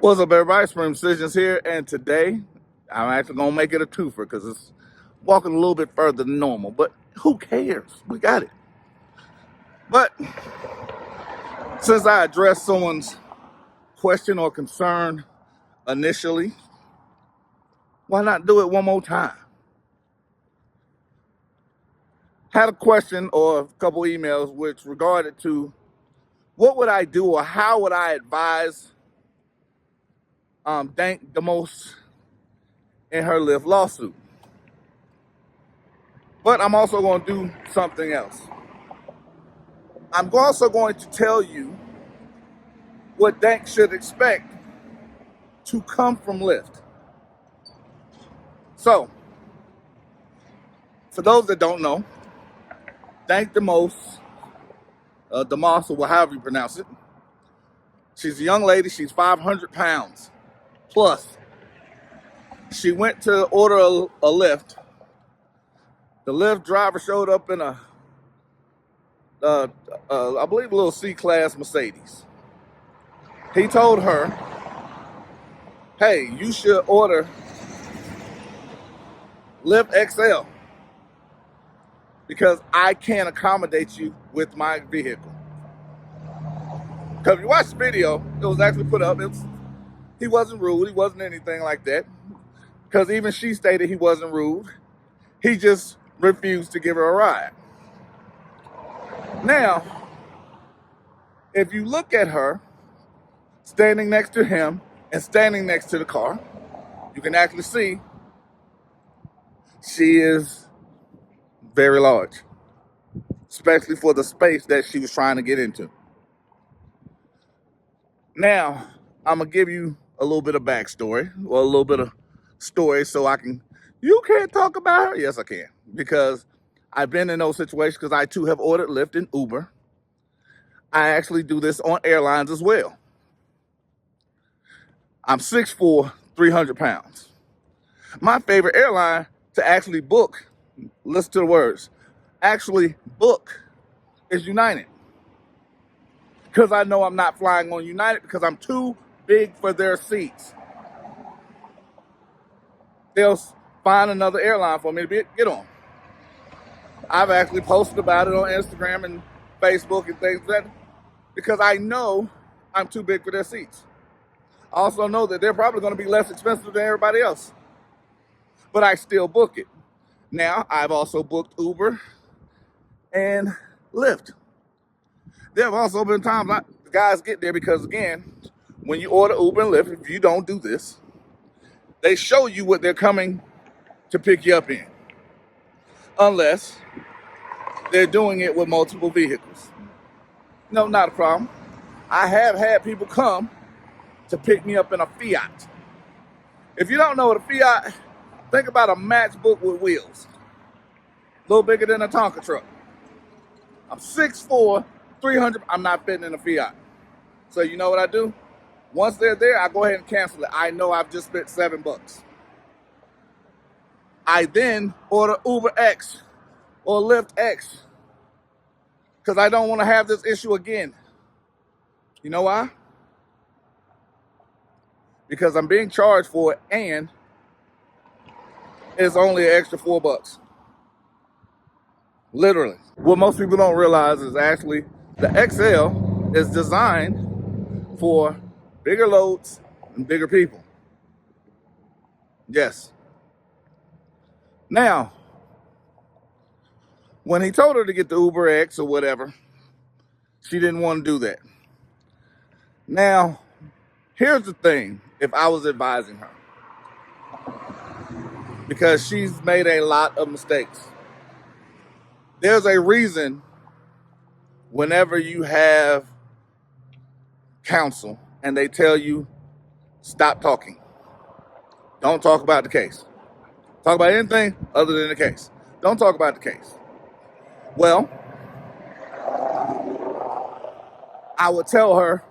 What's up, everybody? Spring Decisions here, and today I'm actually gonna make it a twofer because it's walking a little bit further than normal. But who cares? We got it. But since I addressed someone's question or concern initially, why not do it one more time? Had a question or a couple emails which regarded to what would I do or how would I advise Dank DeMoss in her Lyft lawsuit. But I'm also going to do something else. I'm also going to tell you what Dank should expect to come from Lyft. So, for those that don't know, Dank DeMoss, DeMoss, or however you pronounce it, she's a young lady. She's 500 pounds plus. She went to order a Lyft. The Lyft driver showed up in a, I believe, a little C-Class Mercedes. He told her, hey, you should order Lyft XL because I can't accommodate you with my vehicle. Because if you watch the video, it was actually put up. He wasn't rude. He wasn't anything like that. Because even she stated he wasn't rude. He just refused to give her a ride. Now, if you look at her standing next to him and standing next to the car, you can actually see she is very large, especially for the space that she was trying to get into. Now, I'm going to give you a little bit of backstory or a little bit of story so you can't talk about her? Yes, I can, because I've been in those situations because I too have ordered Lyft and Uber. I actually do this on airlines as well. I'm 6'4", 300 pounds. My favorite airline to actually book, listen to the words, actually book is United. Because I know I'm not flying on United because I'm too big for their seats. They'll find another airline for me to get on. I've actually posted about it on Instagram and Facebook and things like that because I know I'm too big for their seats. I also know that they're probably going to be less expensive than everybody else. But I still book it. Now, I've also booked Uber and Lyft. There have also been times guys get there because, again, when you order Uber and Lyft, if you don't do this, they show you what they're coming to pick you up in. Unless they're doing it with multiple vehicles. No, not a problem. I have had people come to pick me up in a Fiat. If you don't know what a Fiat, think about a matchbook with wheels. A little bigger than a Tonka truck. I'm 6'4", 300, I'm not fitting in a Fiat. So you know what I do? Once they're there, I go ahead and cancel it. I know I've just spent $7. I then order Uber X or Lyft X because I don't want to have this issue again. You know why? Because I'm being charged for it and it's only an extra $4. Literally. What most people don't realize is actually the XL is designed for bigger loads and bigger people. Yes. Now, when he told her to get the Uber X or whatever, she didn't want to do that. Now, here's the thing, if I was advising her, because she's made a lot of mistakes. There's a reason whenever you have counsel and they tell you, stop talking. Don't talk about the case. Talk about anything other than the case. Don't talk about the case. Well, I would tell her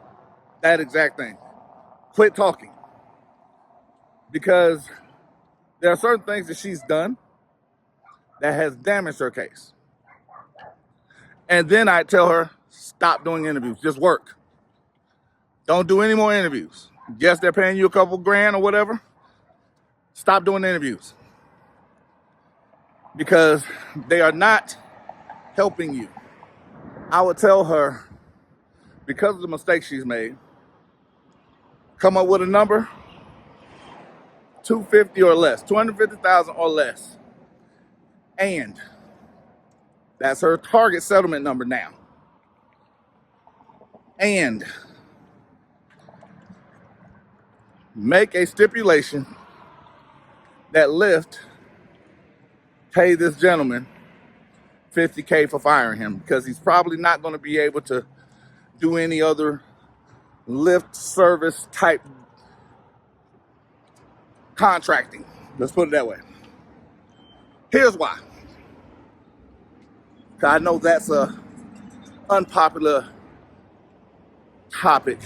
that exact thing. Quit talking. Because there are certain things that she's done that has damaged her case. And then I tell her, stop doing interviews. Just work. Don't do any more interviews. Yes, they're paying you a couple grand or whatever. Stop doing interviews because they are not helping you. I would tell her, because of the mistakes she's made, come up with a number, 250 or less, 250,000 or less. And that's her target settlement number now. And make a stipulation that Lyft pay this gentleman $50K for firing him, because he's probably not going to be able to do any other Lyft service type contracting. Let's put it that way. Here's why. I know that's a unpopular topic.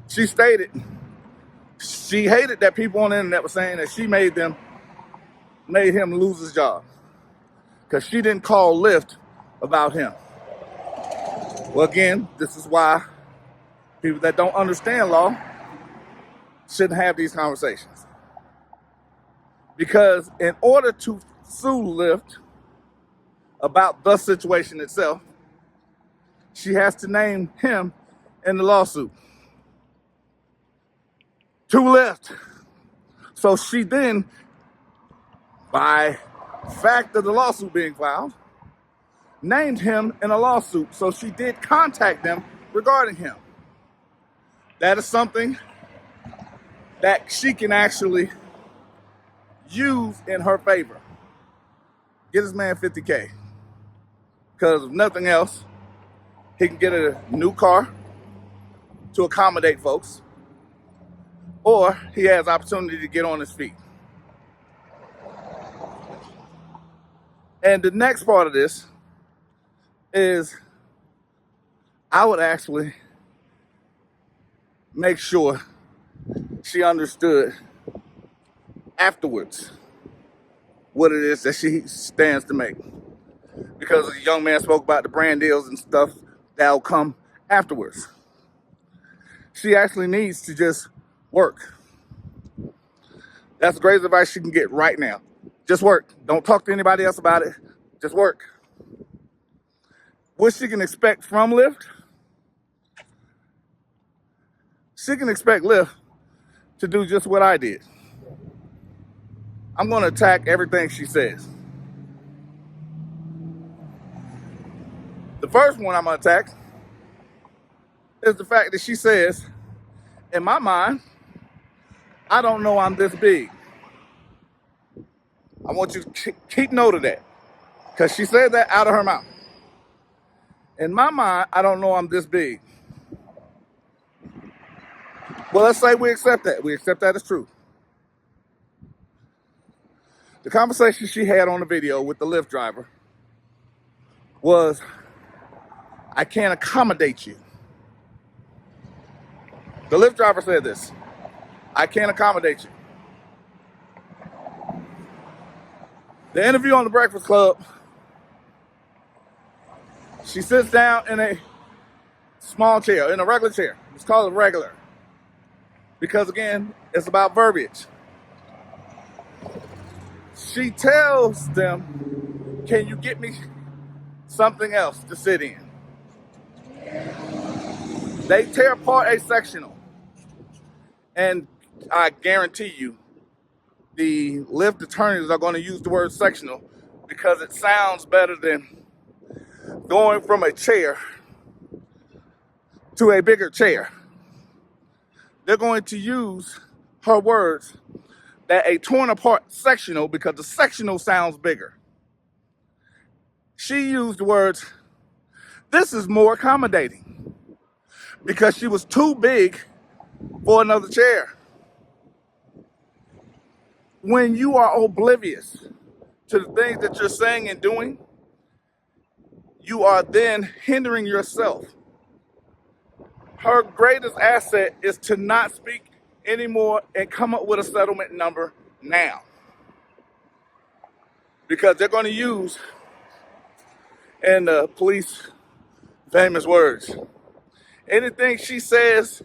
She stated she hated that people on the internet were saying that she made him lose his job because she didn't call Lyft about him. Well, again, this is why people that don't understand law shouldn't have these conversations. Because in order to sue Lyft about the situation itself, she has to name him in the lawsuit to Lyft. So she then, by fact of the lawsuit being filed, named him in a lawsuit. So she did contact them regarding him. That is something that she can actually use in her favor. Get this man $50K. Because if nothing else, he can get a new car to accommodate folks, or he has opportunity to get on his feet. And the next part of this is I would actually make sure she understood afterwards what it is that she stands to make. Because the young man spoke about the brand deals and stuff that'll come afterwards. She actually needs to just work. That's the greatest advice she can get right now. Just work. Don't talk to anybody else about it. Just work. What she can expect from Lyft? She can expect Lyft to do just what I did. I'm going to attack everything she says. The first one I'm going to attack is the fact that she says, in my mind, I don't know I'm this big. I want you to keep note of that, because she said that out of her mouth. In my mind, I don't know I'm this big. Well, let's say we accept that. We accept that as true. The conversation she had on the video with the Lyft driver was, I can't accommodate you. The Lyft driver said this, I can't accommodate you. The interview on the Breakfast Club, she sits down in a small chair, in a regular chair. It's called a regular. Because again, it's about verbiage. She tells them, can you get me something else to sit in? They tear apart a sectional. And I guarantee you, the Lyft attorneys are going to use the word sectional because it sounds better than going from a chair to a bigger chair. They're going to use her words that a torn apart sectional, because the sectional sounds bigger. She used the words, this is more accommodating, because she was too big for another chair. When you are oblivious to the things that you're saying and doing, you are then hindering yourself. Her greatest asset is to not speak anymore and come up with a settlement number now. Because they're going to use, in the police famous words, Anything she says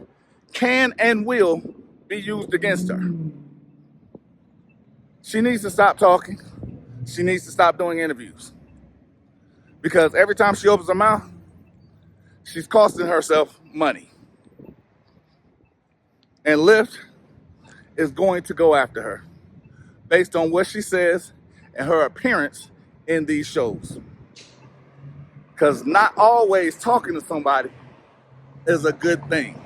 can and will be used against her. She needs to stop talking. She needs to stop doing interviews. Because every time she opens her mouth, she's costing herself money. And Lyft is going to go after her based on what she says and her appearance in these shows. Because not always talking to somebody is a good thing.